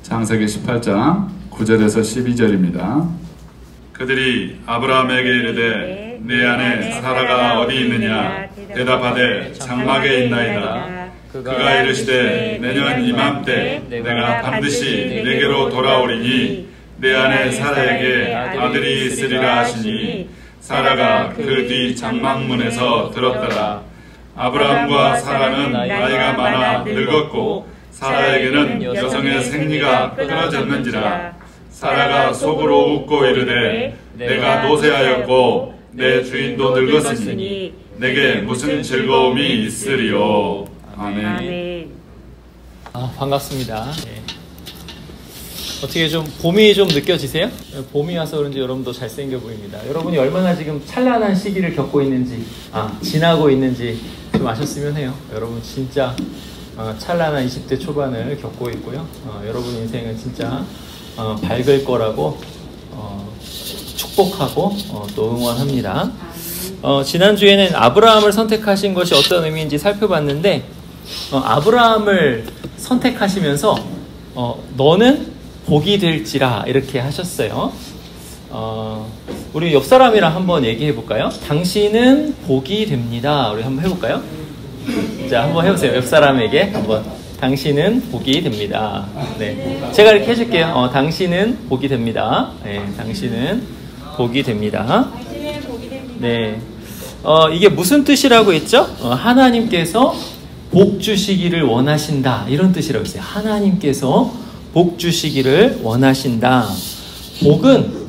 창세기 18장 9절에서 12절입니다. 그들이 아브라함에게 이르되 내 아내 사라가 어디 있느냐 대답하되 장막에 있나이다. 그가 이르시되 내년 이맘때 내가 반드시 내게로 돌아오리니 내 아내 사라에게 아들이 있으리라 하시니 사라가 그 뒤 장막문에서 들었더라. 아브라함과 사라는 나이가 많아 늙었고 사라에게는 여성의 생리가 끊어졌는지라. 사라가 속으로 웃고 이르되 내가 노쇠하였고 내 주인도 늙었으니 내게 무슨 즐거움이 있으리요. 아멘. 반갑습니다. 어떻게 좀 봄이 좀 느껴지세요? 봄이 와서 그런지 여러분도 잘생겨 보입니다. 여러분이 얼마나 지금 찬란한 시기를 겪고 있는지, 지나고 있는지 좀 아셨으면 해요. 여러분 진짜 찬란한 20대 초반을 겪고 있고요. 여러분 인생은 진짜 밝을 거라고 축복하고 또 응원합니다. 지난주에는 아브라함을 선택하신 것이 어떤 의미인지 살펴봤는데, 아브라함을 선택하시면서 너는 복이 될지라 이렇게 하셨어요. 우리 옆 사람이랑 한번 얘기해 볼까요? 당신은 복이 됩니다. 우리 한번 해볼까요? 자, 한번 해보세요. 옆 사람에게 한번. 당신은 복이 됩니다. 네, 제가 이렇게 해줄게요. 당신은 복이 됩니다. 네, 당신은 복이 됩니다. 네, 이게 무슨 뜻이라고 했죠? 하나님께서 복 주시기를 원하신다, 이런 뜻이라고 했어요. 하나님께서 복 주시기를 원하신다. 복은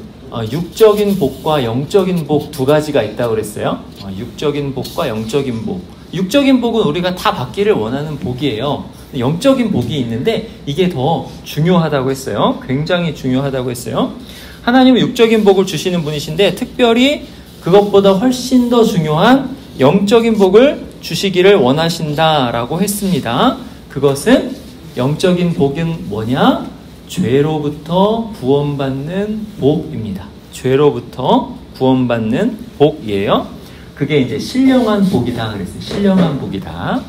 육적인 복과 영적인 복 두 가지가 있다고 그랬어요. 육적인 복과 영적인 복. 육적인 복은 우리가 다 받기를 원하는 복이에요. 영적인 복이 있는데 이게 더 중요하다고 했어요. 굉장히 중요하다고 했어요. 하나님은 육적인 복을 주시는 분이신데 특별히 그것보다 훨씬 더 중요한 영적인 복을 주시기를 원하신다라고 했습니다. 그것은 영적인 복은 뭐냐? 죄로부터 구원받는 복입니다. 죄로부터 구원받는 복이에요. 그게 이제 신령한 복이다 그랬어요. 신령한 복이다.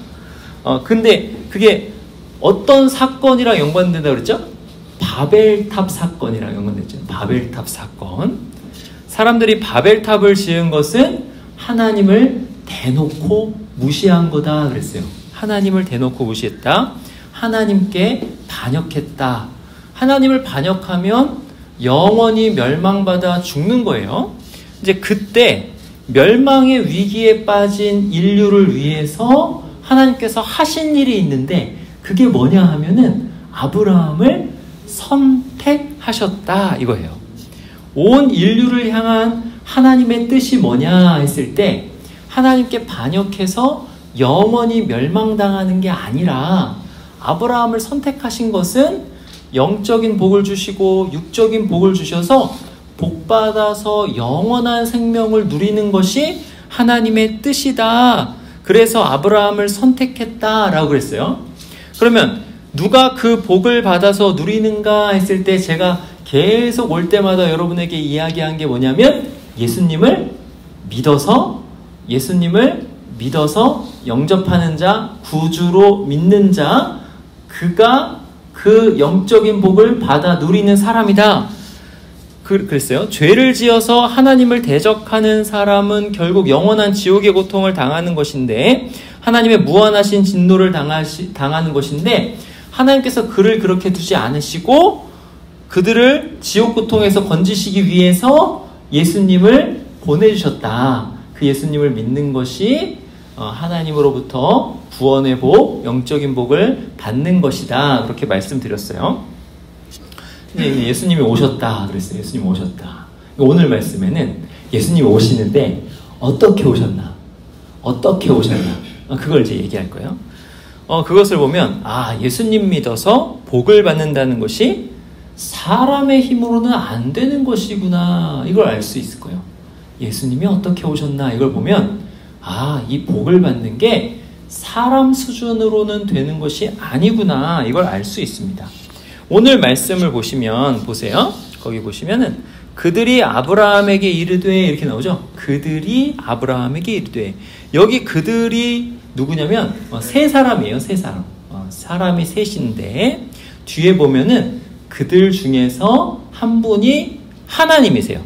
근데 그게 어떤 사건이랑 연관된다고 그랬죠? 바벨탑 사건이랑 연관됐죠. 바벨탑 사건. 사람들이 바벨탑을 지은 것은 하나님을 대놓고 무시한 거다 그랬어요. 하나님을 대놓고 무시했다. 하나님께 반역했다. 하나님을 반역하면 영원히 멸망받아 죽는 거예요. 이제 그때 멸망의 위기에 빠진 인류를 위해서 하나님께서 하신 일이 있는데 그게 뭐냐 하면은 아브라함을 선택하셨다 이거예요. 온 인류를 향한 하나님의 뜻이 뭐냐 했을 때 하나님께 반역해서 영원히 멸망당하는 게 아니라 아브라함을 선택하신 것은 영적인 복을 주시고 육적인 복을 주셔서 복받아서 영원한 생명을 누리는 것이 하나님의 뜻이다. 그래서 아브라함을 선택했다라고 그랬어요. 그러면 누가 그 복을 받아서 누리는가 했을 때 제가 계속 올 때마다 여러분에게 이야기한 게 뭐냐면 예수님을 믿어서 영접하는 자, 구주로 믿는 자, 그가 그 영적인 복을 받아 누리는 사람이다. 그랬어요. 죄를 지어서 하나님을 대적하는 사람은 결국 영원한 지옥의 고통을 당하는 것인데, 하나님의 무한하신 진노를 당하는 것인데, 하나님께서 그를 그렇게 두지 않으시고 그들을 지옥 고통에서 건지시기 위해서 예수님을 보내주셨다. 그 예수님을 믿는 것이 하나님으로부터 구원의 복, 영적인 복을 받는 것이다. 그렇게 말씀드렸어요. 근데 예수님이 오셨다 그랬어요. 예수님이 오셨다. 오늘 말씀에는 예수님이 오시는데 어떻게 오셨나? 그걸 이제 얘기할 거예요. 그것을 보면 예수님 믿어서 복을 받는다는 것이 사람의 힘으로는 안 되는 것이구나. 이걸 알 수 있을 거예요. 예수님이 어떻게 오셨나 이걸 보면 이 복을 받는 게 사람 수준으로는 되는 것이 아니구나. 이걸 알 수 있습니다. 오늘 말씀을 보세요. 거기 보시면은 그들이 아브라함에게 이르되 이렇게 나오죠. 그들이 아브라함에게 이르되. 여기 그들이 누구냐면 세 사람이에요. 세 사람. 사람이 셋인데 뒤에 보면은 그들 중에서 한 분이 하나님이세요.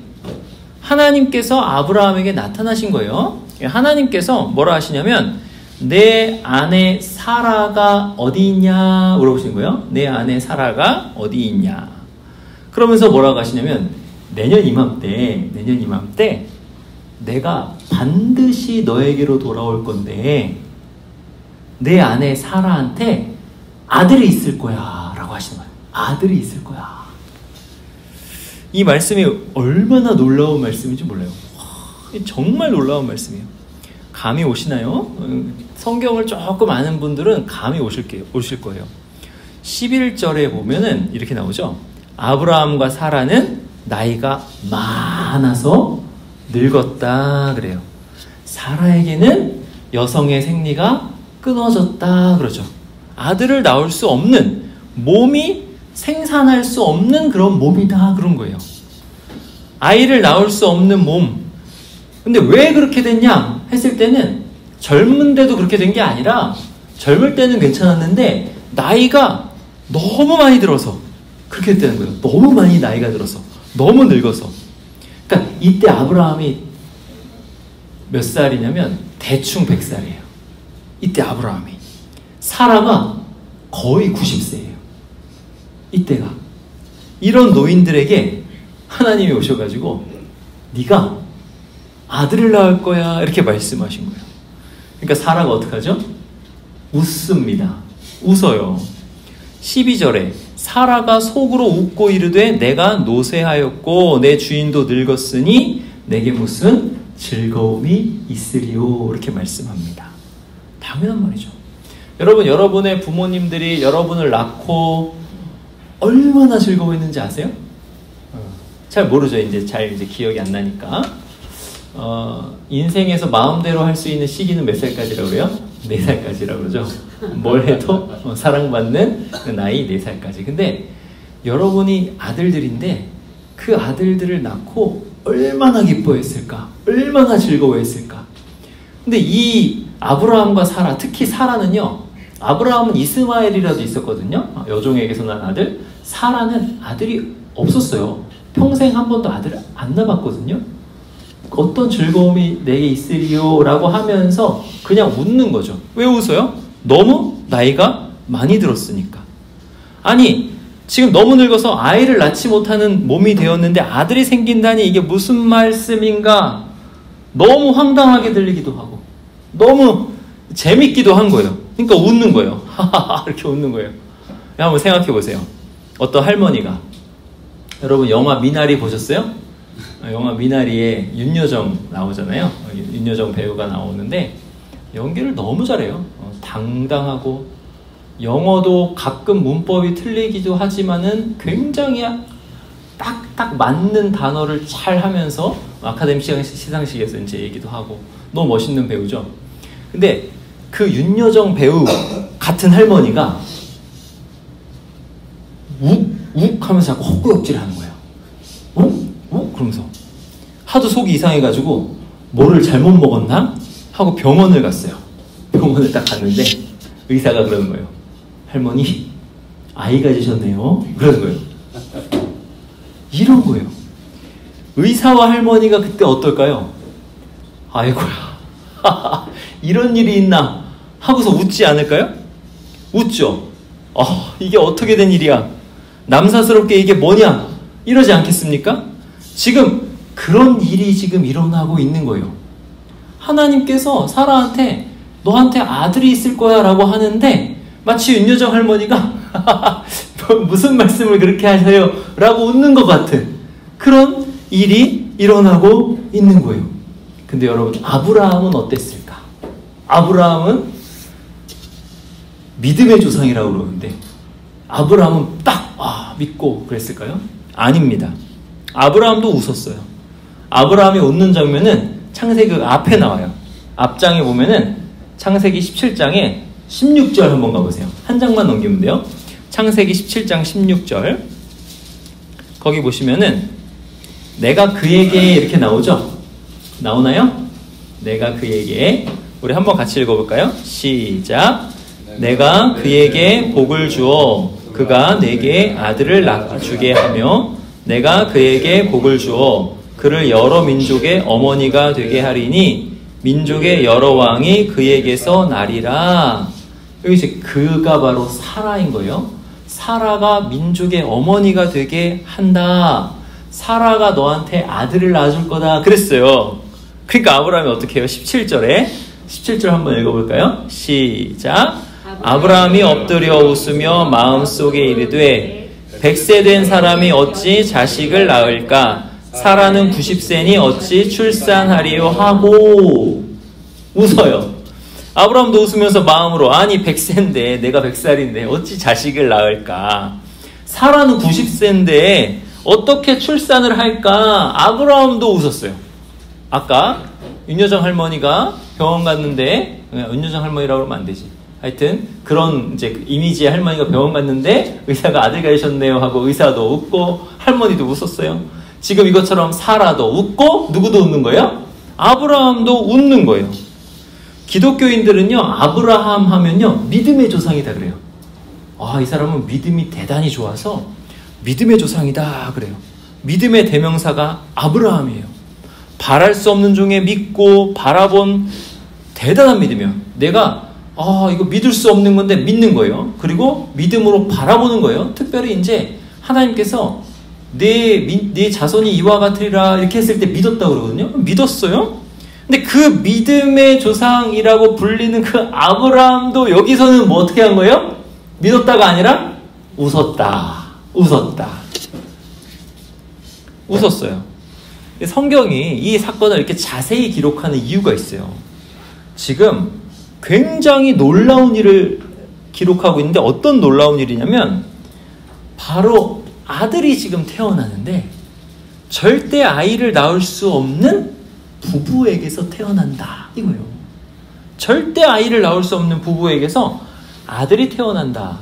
하나님께서 아브라함에게 나타나신 거예요. 하나님께서 뭐라 하시냐면 내 아내 사라가 어디 있냐 물어보신 거예요. 내 아내 사라가 어디 있냐. 그러면서 뭐라고 하시냐면 내년 이맘때 내가 반드시 너에게로 돌아올 건데 내 아내 사라한테 아들이 있을 거야 라고 하시는 거예요. 아들이 있을 거야. 이 말씀이 얼마나 놀라운 말씀인지 몰라요. 정말 놀라운 말씀이에요. 감이 오시나요? 성경을 조금 아는 분들은 감이 오실 거예요. 11절에 보면은 이렇게 나오죠. 아브라함과 사라는 나이가 많아서 늙었다 그래요. 사라에게는 여성의 생리가 끊어졌다 그러죠. 아들을 낳을 수 없는, 몸이 생산할 수 없는 그런 몸이다 그런 거예요. 아이를 낳을 수 없는 몸. 근데 왜 그렇게 됐냐 했을 때는 젊은데도 그렇게 된 게 아니라 젊을 때는 괜찮았는데 나이가 너무 많이 들어서 그렇게 됐다는 거예요. 너무 많이 나이가 들어서, 너무 늙어서. 그러니까 이때 아브라함이 몇 살이냐면 대충 100살이에요. 이때 아브라함이. 사라가 거의 90세예요. 이때가. 이런 노인들에게 하나님이 오셔가지고 네가 아들을 낳을 거야 이렇게 말씀하신 거예요. 그러니까 사라가 어떡하죠? 웃습니다. 웃어요. 12절에 사라가 속으로 웃고 이르되 내가 노쇠하였고 내 주인도 늙었으니 내게 무슨 즐거움이 있으리요 이렇게 말씀합니다. 당연한 말이죠. 여러분, 여러분의 부모님들이 여러분을 낳고 얼마나 즐거워했는지 아세요? 잘 모르죠. 이제 기억이 안 나니까. 인생에서 마음대로 할 수 있는 시기는 몇 살까지라고 그래요? 4살까지라고 그러죠. 뭘 해도 사랑받는 그 나이 4살까지. 근데 여러분이 아들들인데 그 아들들을 낳고 얼마나 기뻐했을까? 얼마나 즐거워했을까? 근데 이 아브라함과 사라, 특히 사라는요, 아브라함은 이스마엘이라도 있었거든요. 여종에게서 난 아들. 사라는 아들이 없었어요. 평생 한 번도 아들을 안 낳았거든요. 어떤 즐거움이 내게 있으리요 라고 하면서 그냥 웃는 거죠. 왜 웃어요? 너무 나이가 많이 들었으니까. 아니, 지금 너무 늙어서 아이를 낳지 못하는 몸이 되었는데 아들이 생긴다니 이게 무슨 말씀인가? 너무 황당하게 들리기도 하고 너무 재밌기도 한 거예요. 그러니까 웃는 거예요. 하하하 이렇게 웃는 거예요. 한번 생각해 보세요. 어떤 할머니가, 여러분 영화 미나리 보셨어요? 영화 미나리에 윤여정 나오잖아요. 윤여정 배우가 나오는데 연기를 너무 잘해요. 당당하고 영어도 가끔 문법이 틀리기도 하지만은 굉장히 딱 맞는 단어를 잘 하면서 아카데미 시상식에서 이제 얘기도 하고 너무 멋있는 배우죠. 근데 그 윤여정 배우 같은 할머니가 욱 하면서 자꾸 헛구역질 하는 거예요. 그러면서 하도 속이 이상해가지고 뭐를 잘못 먹었나? 하고 병원을 갔어요. 병원을 딱 갔는데 의사가 그러는 거예요. 할머니, 아이 가지셨네요. 그러는 거예요. 이런 거예요. 의사와 할머니가 그때 어떨까요? 아이고야, 이런 일이 있나? 하고서 웃지 않을까요? 웃죠. 이게 어떻게 된 일이야? 남사스럽게 이게 뭐냐? 이러지 않겠습니까? 지금 그런 일이 지금 일어나고 있는 거예요. 하나님께서 사라한테 너한테 아들이 있을 거야 라고 하는데 마치 윤여정 할머니가 무슨 말씀을 그렇게 하세요? 라고 웃는 것 같은 그런 일이 일어나고 있는 거예요. 근데 여러분, 아브라함은 어땠을까? 아브라함은 믿음의 조상이라고 그러는데 아브라함은 딱 믿고 그랬을까요? 아닙니다. 아브라함도 웃었어요. 아브라함이 웃는 장면은 창세기 앞에 나와요. 앞장에 보면은 창세기 17장에 16절 한번 가보세요. 한 장만 넘기면 돼요. 창세기 17장 16절 거기 보시면은 내가 그에게 이렇게 나오죠? 나오나요? 내가 그에게, 우리 한번 같이 읽어볼까요? 시작. 내가 그에게 복을 주어 그가 내게 아들을 낳아주게 하며 내가 그에게 복을 주어 그를 여러 민족의 어머니가 되게 하리니 민족의 여러 왕이 그에게서 나리라. 여기서 그가 바로 사라인 거예요. 사라가 민족의 어머니가 되게 한다. 사라가 너한테 아들을 낳아줄 거다 그랬어요. 그러니까 아브라함이 어떻게 해요? 17절 한번 읽어볼까요? 시작. 아브라함이 엎드려 웃으며 마음속에 이르되 100세 된 사람이 어찌 자식을 낳을까? 사라는 90세니 어찌 출산하리요 하고 웃어요. 아브라함도 웃으면서 마음으로 아니 100세인데 내가 100살인데 어찌 자식을 낳을까? 사라는 90세인데 어떻게 출산을 할까? 아브라함도 웃었어요. 아까 윤여정 할머니가 병원 갔는데, 윤여정 할머니라고 그러면 안 되지. 하여튼 그런 이제 이미지의 할머니가 병원 갔는데 의사가 아들 가셨네요 하고 의사도 웃고 할머니도 웃었어요. 지금 이것처럼 사라도 웃고 누구도 웃는 거예요? 아브라함도 웃는 거예요. 기독교인들은요, 아브라함 하면요 믿음의 조상이다 그래요. 이 사람은 믿음이 대단히 좋아서 믿음의 조상이다 그래요. 믿음의 대명사가 아브라함이에요. 바랄 수 없는 중에 믿고 바라본 대단한 믿음이에요. 내가 이거 믿을 수 없는 건데 믿는 거예요. 그리고 믿음으로 바라보는 거예요. 특별히 이제 하나님께서 내 자손이 이와 같으리라 이렇게 했을 때 믿었다고 그러거든요. 믿었어요. 근데 그 믿음의 조상이라고 불리는 그 아브라함도 여기서는 뭐 어떻게 한 거예요? 믿었다가 아니라 웃었어요. 성경이 이 사건을 이렇게 자세히 기록하는 이유가 있어요. 지금 굉장히 놀라운 일을 기록하고 있는데 어떤 놀라운 일이냐면 바로 아들이 지금 태어나는데 절대 아이를 낳을 수 없는 부부에게서 태어난다 이거예요. 절대 아이를 낳을 수 없는 부부에게서 아들이 태어난다.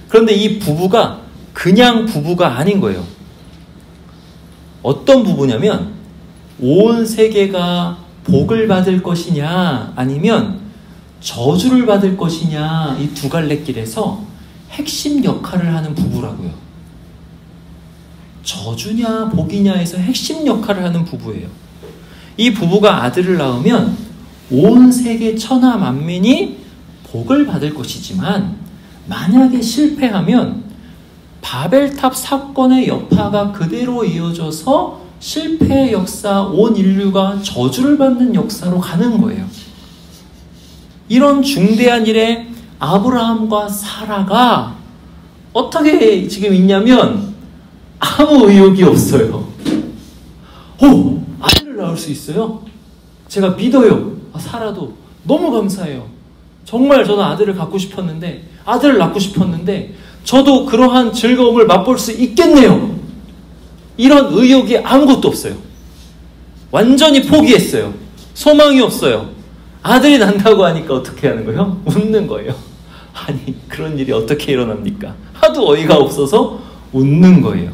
그런데 이 부부가 그냥 부부가 아닌 거예요. 어떤 부부냐면 온 세계가 복을 받을 것이냐 아니면 저주를 받을 것이냐 이 두 갈래길에서 핵심 역할을 하는 부부라고요. 저주냐 복이냐에서 핵심 역할을 하는 부부예요. 이 부부가 아들을 낳으면 온 세계 천하 만민이 복을 받을 것이지만 만약에 실패하면 바벨탑 사건의 여파가 그대로 이어져서 실패의 역사, 온 인류가 저주를 받는 역사로 가는 거예요. 이런 중대한 일에 아브라함과 사라가 어떻게 지금 있냐면 아무 의욕이 없어요. 아들을 낳을 수 있어요? 제가 믿어요. 사라도 너무 감사해요. 정말 저는 아들을 갖고 싶었는데 아들을 낳고 싶었는데 저도 그러한 즐거움을 맛볼 수 있겠네요. 이런 의욕이 아무것도 없어요. 완전히 포기했어요. 소망이 없어요. 아들이 난다고 하니까 어떻게 하는 거예요? 웃는 거예요. 아니 그런 일이 어떻게 일어납니까? 하도 어이가 없어서 웃는 거예요.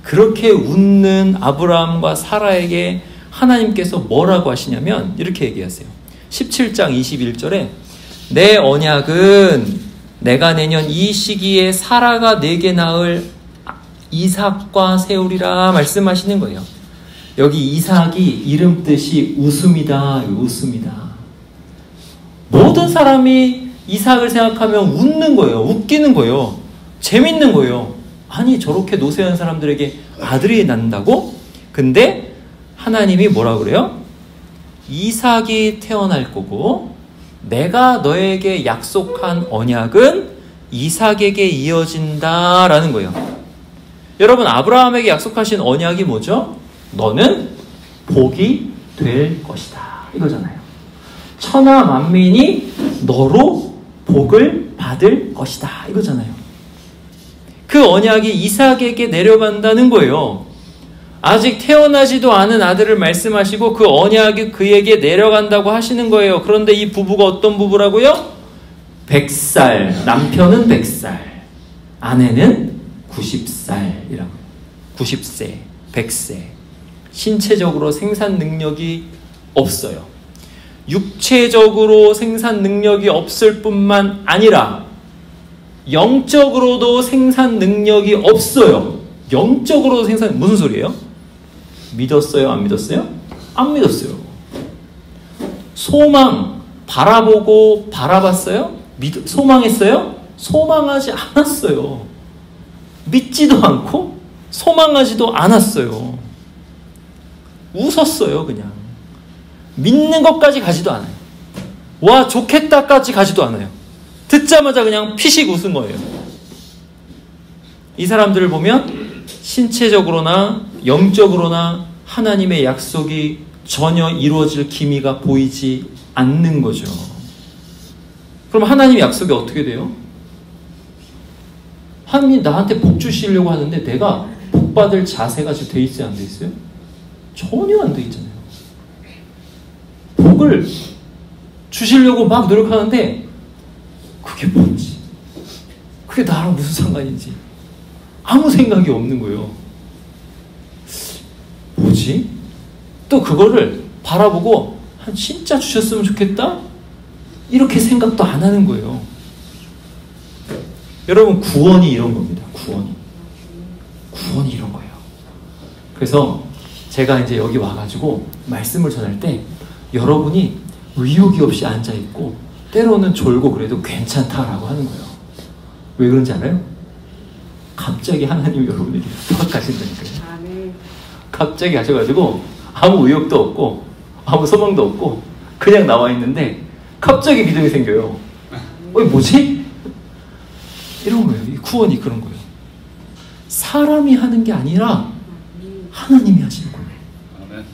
그렇게 웃는 아브라함과 사라에게 하나님께서 뭐라고 하시냐면 이렇게 얘기하세요. 17장 21절에 내 언약은 내가 내년 이 시기에 사라가 내게 낳을 이삭과 세우리라 말씀하시는 거예요. 여기 이삭이 이름 뜻이 웃음이다. 웃음이다. 모든 사람이 이삭을 생각하면 웃는 거예요. 웃기는 거예요. 재밌는 거예요. 아니 저렇게 노쇠한 사람들에게 아들이 난다고? 근데 하나님이 뭐라 그래요? 이삭이 태어날 거고 내가 너에게 약속한 언약은 이삭에게 이어진다라는 거예요. 여러분 아브라함에게 약속하신 언약이 뭐죠? 너는 복이 될 것이다 이거잖아요. 천하 만민이 너로 복을 받을 것이다 이거잖아요. 그 언약이 이삭에게 내려간다는 거예요. 아직 태어나지도 않은 아들을 말씀하시고 그 언약이 그에게 내려간다고 하시는 거예요. 그런데 이 부부가 어떤 부부라고요? 100살, 남편은 100살, 아내는 90살이라고. 90세, 100세. 신체적으로 생산 능력이 없어요. 육체적으로 생산 능력이 없을 뿐만 아니라 영적으로도 생산 능력이 없어요. 영적으로도 생산, 무슨 소리예요? 믿었어요? 안 믿었어요? 안 믿었어요. 소망, 바라보고 바라봤어요? 소망했어요? 소망하지 않았어요. 믿지도 않고 소망하지도 않았어요. 웃었어요, 그냥. 믿는 것까지 가지도 않아요. 와, 좋겠다까지 가지도 않아요. 듣자마자 그냥 피식 웃은 거예요. 이 사람들을 보면 신체적으로나 영적으로나 하나님의 약속이 전혀 이루어질 기미가 보이지 않는 거죠. 그럼 하나님의 약속이 어떻게 돼요? 하나님이 나한테 복 주시려고 하는데 내가 복 받을 자세가 지금 돼 있어요? 안 돼 있어요? 전혀 안 돼 있잖아요. 복을 주시려고 막 노력하는데 그게 뭔지, 그게 나랑 무슨 상관인지 아무 생각이 없는 거예요. 뭐지? 또 그거를 바라보고 진짜 주셨으면 좋겠다? 이렇게 생각도 안 하는 거예요. 여러분, 구원이 이런 겁니다. 구원이 이런 거예요. 그래서 제가 이제 여기 와가지고 말씀을 전할 때 여러분이 의욕이 없이 앉아있고 때로는 졸고 그래도 괜찮다라고 하는 거예요. 왜 그런지 알아요? 갑자기 하나님이 여러분에게 팍 가신다니까요. 갑자기 가셔가지고 아무 의욕도 없고 아무 소망도 없고 그냥 나와 있는데 갑자기 믿음이 생겨요. 뭐지? 이런 거예요. 이 구원이 그런 거예요. 사람이 하는 게 아니라 하나님이 하시는 거예요. 아멘.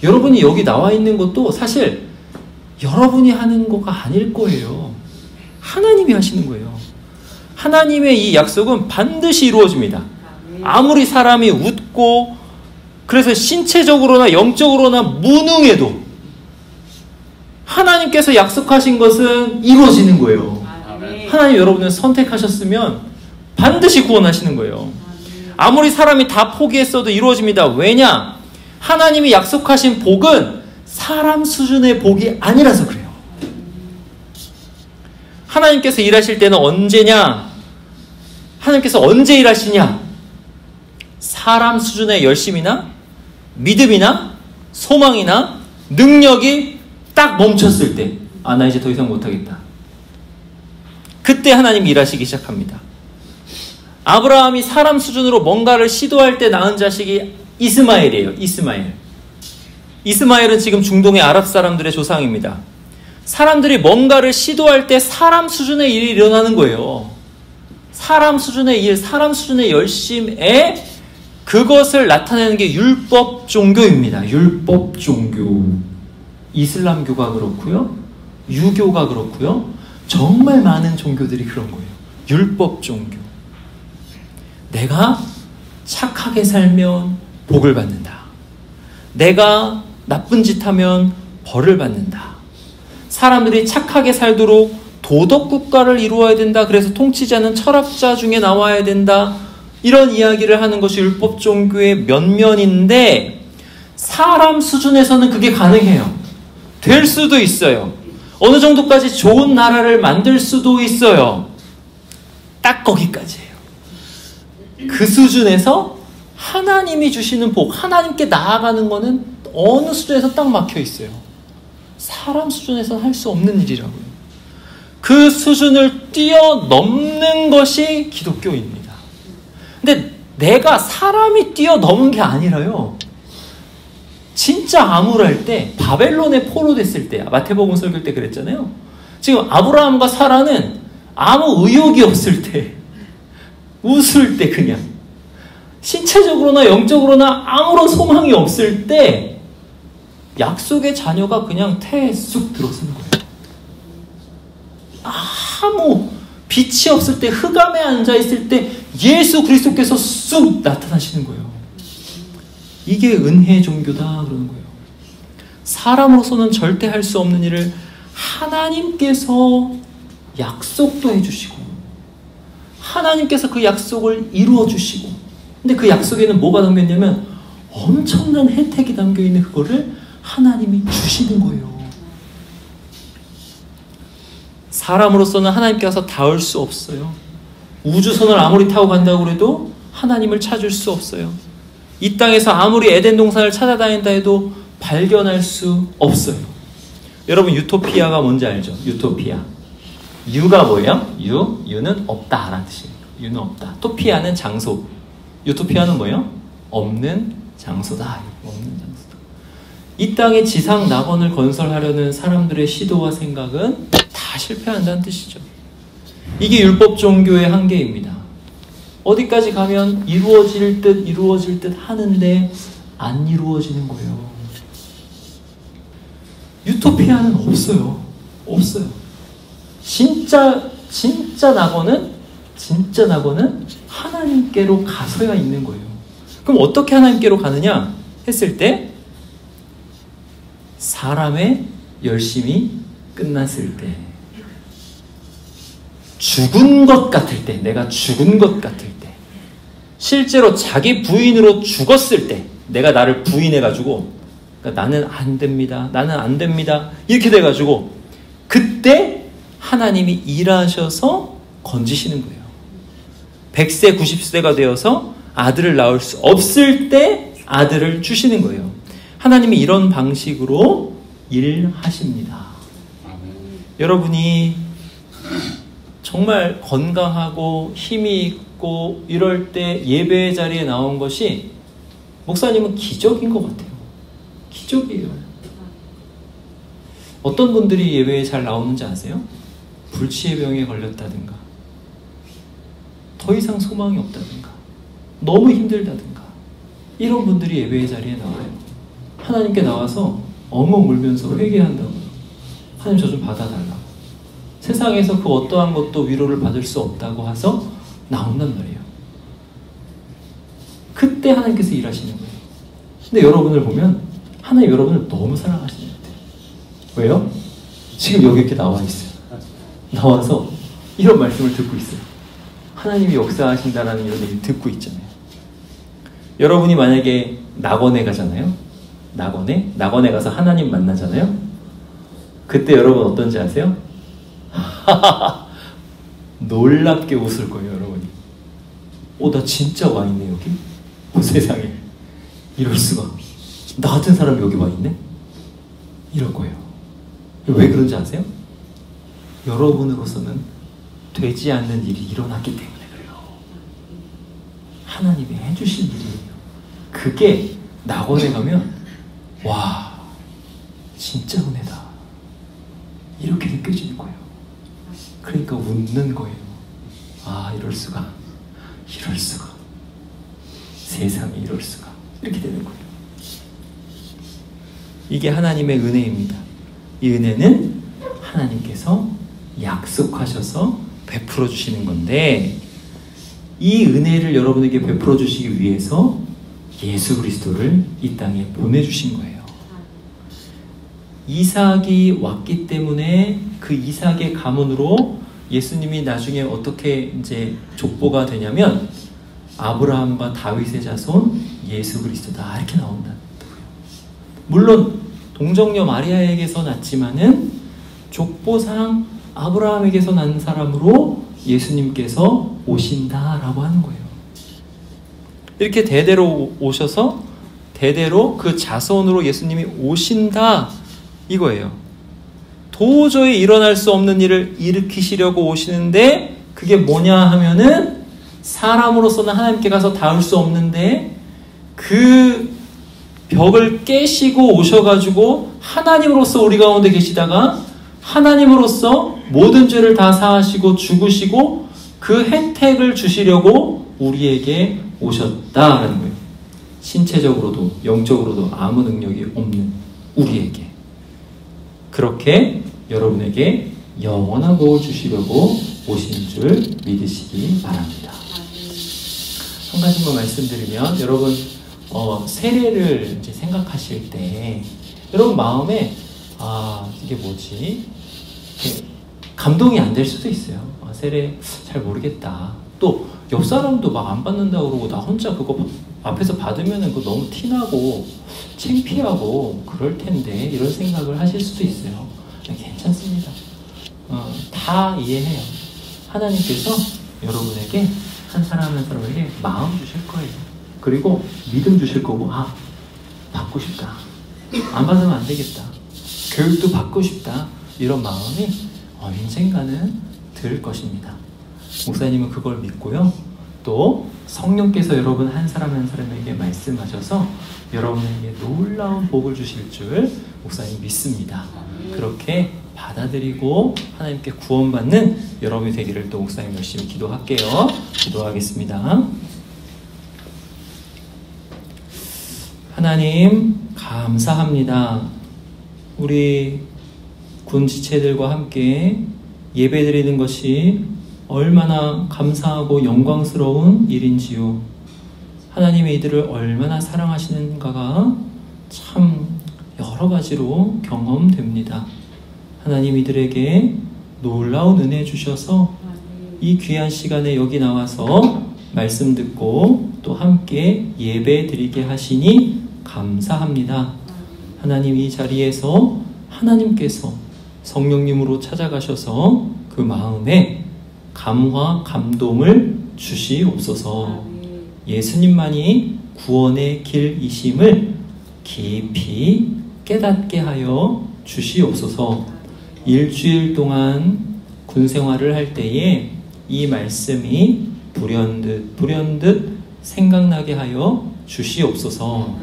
여러분이 여기 나와 있는 것도 사실 여러분이 하는 거가 아닐 거예요. 하나님이 하시는 거예요. 하나님의 이 약속은 반드시 이루어집니다. 아무리 사람이 웃고 그래서 신체적으로나 영적으로나 무능해도 하나님께서 약속하신 것은 이루어지는 거예요. 하나님 여러분을 선택하셨으면 반드시 구원하시는 거예요. 아무리 사람이 다 포기했어도 이루어집니다. 왜냐? 하나님이 약속하신 복은 사람 수준의 복이 아니라서 그래요. 하나님께서 일하실 때는 언제냐? 하나님께서 언제 일하시냐? 사람 수준의 열심이나 믿음이나 소망이나 능력이 딱 멈췄을 때, 나 이제 더 이상 못하겠다. 그때 하나님이 일하시기 시작합니다. 아브라함이 사람 수준으로 뭔가를 시도할 때 낳은 자식이 이스마엘이에요. 이스마엘은 지금 중동의 아랍 사람들의 조상입니다. 사람들이 뭔가를 시도할 때 사람 수준의 일이 일어나는 거예요. 사람 수준의 일, 사람 수준의 열심에 그것을 나타내는 게 율법 종교입니다. 율법 종교. 이슬람교가 그렇고요. 유교가 그렇고요. 정말 많은 종교들이 그런 거예요. 율법 종교. 내가 착하게 살면 복을 받는다. 내가 나쁜 짓 하면 벌을 받는다. 사람들이 착하게 살도록 도덕국가를 이루어야 된다. 그래서 통치자는 철학자 중에 나와야 된다. 이런 이야기를 하는 것이 율법 종교의 면면인데 사람 수준에서는 그게 가능해요. 될 수도 있어요. 어느 정도까지 좋은 나라를 만들 수도 있어요. 딱 거기까지예요. 그 수준에서 하나님이 주시는 복, 하나님께 나아가는 거는 어느 수준에서 딱 막혀 있어요. 사람 수준에서는 할 수 없는 일이라고요. 그 수준을 뛰어넘는 것이 기독교입니다. 근데 내가 사람이 뛰어넘은 게 아니라요. 진짜 암울할 때, 바벨론에 포로됐을 때, 마태복음 설교 때 그랬잖아요. 지금 아브라함과 사라는 아무 의욕이 없을 때, 웃을 때 그냥, 신체적으로나 영적으로나 아무런 소망이 없을 때 약속의 자녀가 그냥 태에 쑥 들어서는 거예요. 아무 빛이 없을 때, 흑암에 앉아있을 때 예수 그리스도께서 쑥 나타나시는 거예요. 이게 은혜 종교다 그러는 거예요. 사람으로서는 절대 할 수 없는 일을 하나님께서 약속도 해주시고 하나님께서 그 약속을 이루어 주시고, 근데 그 약속에는 뭐가 담겨있냐면 엄청난 혜택이 담겨있는 그거를 하나님이 주시는 거예요. 사람으로서는 하나님께서 닿을 수 없어요. 우주선을 아무리 타고 간다고 해도 하나님을 찾을 수 없어요. 이 땅에서 아무리 에덴 동산을 찾아다닌다 해도 발견할 수 없어요. 여러분 유토피아가 뭔지 알죠? 유토피아. 유가 뭐예요? 유는 없다 라는 뜻이에요. 유는 없다. 토피아는 장소. 유토피아는 뭐예요? 없는 장소다. 없는 장소다. 이 땅에 지상 낙원을 건설하려는 사람들의 시도와 생각은 다 실패한다는 뜻이죠. 이게 율법 종교의 한계입니다. 어디까지 가면 이루어질 듯 하는데 안 이루어지는 거예요. 유토피아는 없어요. 없어요. 진짜 낙원은 하나님께로 가서야 있는 거예요. 그럼 어떻게 하나님께로 가느냐 했을 때 사람의 열심이 끝났을 때, 죽은 것 같을 때, 내가 죽은 것 같을 때, 실제로 자기 부인으로 죽었을 때, 내가 나를 부인해가지고 그러니까 나는 안 됩니다 이렇게 돼가지고 그때 하나님이 일하셔서 건지시는 거예요. 100세 90세가 되어서 아들을 낳을 수 없을 때 아들을 주시는 거예요. 하나님이 이런 방식으로 일하십니다. 여러분이 정말 건강하고 힘이 있고 이럴 때 예배의 자리에 나온 것이 목사님은 기적인 것 같아요. 기적이에요. 어떤 분들이 예배에 잘 나오는지 아세요? 불치의 병에 걸렸다든가, 더 이상 소망이 없다든가, 너무 힘들다든가, 이런 분들이 예배의 자리에 나와요. 하나님께 나와서 엉엉 울면서 회개한다고요. 하나님 저 좀 받아달라고. 세상에서 그 어떠한 것도 위로를 받을 수 없다고 해서 나온단 말이에요. 그때 하나님께서 일하시는 거예요. 근데 여러분을 보면 하나님 여러분을 너무 사랑하시는 것 같아요. 왜요? 지금 여기 이렇게 나와 있어요. 나와서 이런 말씀을 듣고 있어요. 하나님이 역사하신다라는 이런 얘기를 듣고 있잖아요. 여러분이 만약에 낙원에 가잖아요. 낙원에 가서 하나님 만나잖아요. 그때 여러분 어떤지 아세요? 놀랍게 웃을 거예요, 여러분이. 나 진짜 와 있네, 여기? 세상에. 이럴 수가. 나 같은 사람이 여기 와 있네? 이럴 거예요. 왜 그런지 아세요? 여러분으로서는 되지 않는 일이 일어났기 때문에 그래요. 하나님이 해주신 일이에요. 그게 낙원에 가면 와, 진짜 은혜다, 이렇게 느껴지는 거예요. 그러니까 웃는 거예요. 아, 이럴 수가, 세상에 이럴 수가, 이렇게 되는 거예요. 이게 하나님의 은혜입니다. 이 은혜는 하나님께서 약속하셔서 베풀어 주시는 건데, 이 은혜를 여러분에게 베풀어 주시기 위해서 예수 그리스도를 이 땅에 보내주신 거예요. 이삭이 왔기 때문에 그 이삭의 가문으로 예수님이 나중에 어떻게 이제 족보가 되냐면 아브라함과 다윗의 자손 예수 그리스도다, 이렇게 나온다고요. 물론 동정녀 마리아에게서 났지만은 족보상 아브라함에게서 난 사람으로 예수님께서 오신다라고 하는 거예요. 이렇게 대대로 오셔서 대대로 그 자손으로 예수님이 오신다, 이거예요. 도저히 일어날 수 없는 일을 일으키시려고 오시는데, 그게 뭐냐 하면은 사람으로서는 하나님께 가서 닿을 수 없는데 그 벽을 깨시고 오셔가지고 하나님으로서 우리 가운데 계시다가 하나님으로서 모든 죄를 다 사하시고 죽으시고 그 혜택을 주시려고 우리에게 오셨다라는 거예요. 신체적으로도 영적으로도 아무 능력이 없는 우리에게, 그렇게 여러분에게 영원한 복을 주시려고 오신 줄 믿으시기 바랍니다. 한 가지만 말씀드리면, 여러분 세례를 이제 생각하실 때 여러분 마음에 이게 뭐지? 감동이 안 될 수도 있어요. 세례 잘 모르겠다. 또 옆 사람도 막 안 받는다고 그러고 나 혼자 그거 앞에서 받으면은 그거 너무 티나고 창피하고 그럴 텐데, 이런 생각을 하실 수도 있어요. 괜찮습니다. 다 이해해요. 하나님께서 여러분에게 한 사람 한 사람에게 마음 주실 거예요. 그리고 믿음 주실 거고, 아, 받고 싶다. 안 받으면 안 되겠다. 교육도 받고 싶다. 이런 마음이 언젠가는 들 것입니다. 목사님은 그걸 믿고요. 또 성령께서 여러분 한 사람 한 사람에게 말씀하셔서 여러분에게 놀라운 복을 주실 줄 목사님 믿습니다. 그렇게 받아들이고 하나님께 구원받는 여러분이 되기를 또 목사님 열심히 기도할게요. 기도하겠습니다. 하나님 감사합니다. 우리 군 지체들과 함께 예배드리는 것이 얼마나 감사하고 영광스러운 일인지요. 하나님이 이들을 얼마나 사랑하시는가가 참 여러 가지로 경험됩니다. 하나님 이들에게 놀라운 은혜 주셔서 이 귀한 시간에 여기 나와서 말씀 듣고 또 함께 예배 드리게 하시니 감사합니다. 하나님 이 자리에서 하나님께서 성령님으로 찾아가셔서 그 마음에 감화, 감동을 주시옵소서. 예수님만이 구원의 길이심을 깊이 깨닫게 하여 주시옵소서. 일주일 동안 군생활을 할 때에 이 말씀이 불현듯 생각나게 하여 주시옵소서.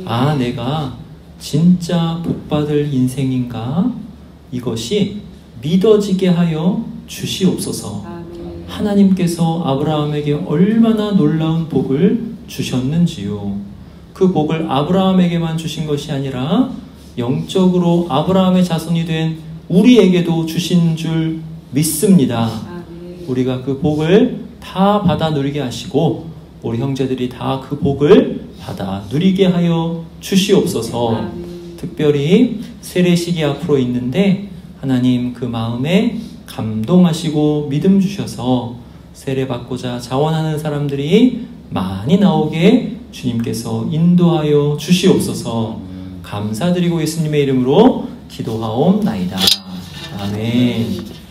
아, 내가 진짜 복받을 인생인가? 이것이 믿어지게 하여 주시옵소서. 하나님께서 아브라함에게 얼마나 놀라운 복을 주셨는지요. 그 복을 아브라함에게만 주신 것이 아니라 영적으로 아브라함의 자손이 된 우리에게도 주신 줄 믿습니다. 우리가 그 복을 다 받아 누리게 하시고 우리 형제들이 다 그 복을 받아 누리게 하여 주시옵소서. 특별히 세례식이 앞으로 있는데 하나님 그 마음에 감동하시고 믿음 주셔서 세례받고자 자원하는 사람들이 많이 나오게 주님께서 인도하여 주시옵소서. 감사드리고 예수님의 이름으로 기도하옵나이다. 아멘.